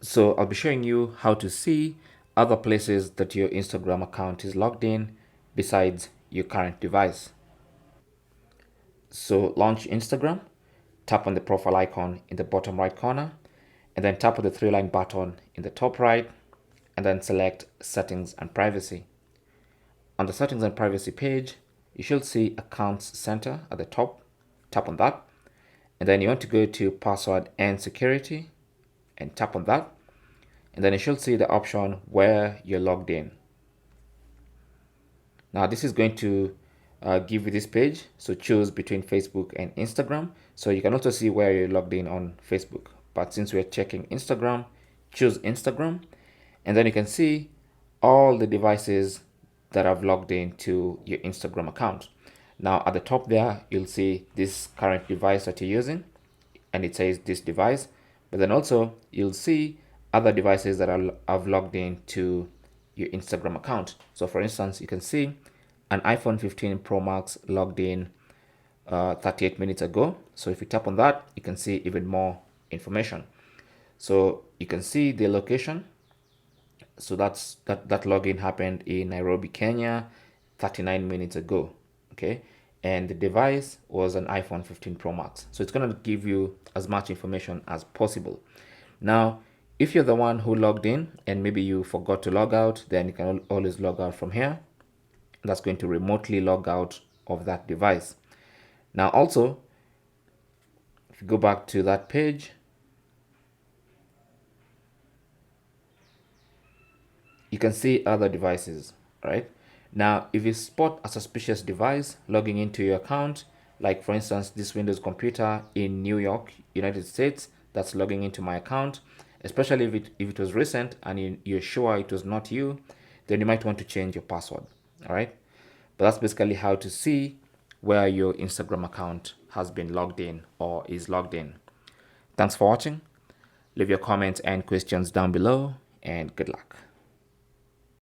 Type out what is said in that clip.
So I'll be showing you how to see other places that your Instagram account is logged in besides your current device. So launch Instagram, tap on the profile icon in the bottom right corner, and then tap on the three-line button in the top right, and then select Settings and Privacy. On the Settings and Privacy page, you should see Accounts Center at the top. Tap on that, and then you want to go to Password and Security, and tap on that, and then you should see the option where you're logged in. Now this is going to give you this page, so choose between Facebook and Instagram. So you can also see where you're logged in on Facebook, but since we're checking Instagram, choose Instagram, and then you can see all the devices that have logged into your Instagram account. Now at the top there, you'll see this current device that you're using, and it says this device, but then also you'll see other devices that have logged into your Instagram account. So for instance, you can see an iPhone 15 Pro Max logged in 38 minutes ago. So if you tap on that, you can see even more information. So you can see the location. So that login happened in Nairobi, Kenya, 39 minutes ago. Okay. And the device was an iPhone 15 Pro Max. So it's going to give you as much information as possible. Now, if you're the one who logged in and maybe you forgot to log out, then you can always log out from here. That's going to remotely log out of that device. Now also, if you go back to that page, you can see other devices, right? Now, if you spot a suspicious device logging into your account, like for instance, this Windows computer in New York, United States, that's logging into my account, especially if it was recent and you're sure it was not you, then you might want to change your password, all right? But that's basically how to see where your Instagram account has been logged in or is logged in. Thanks for watching. Leave your comments and questions down below, and good luck.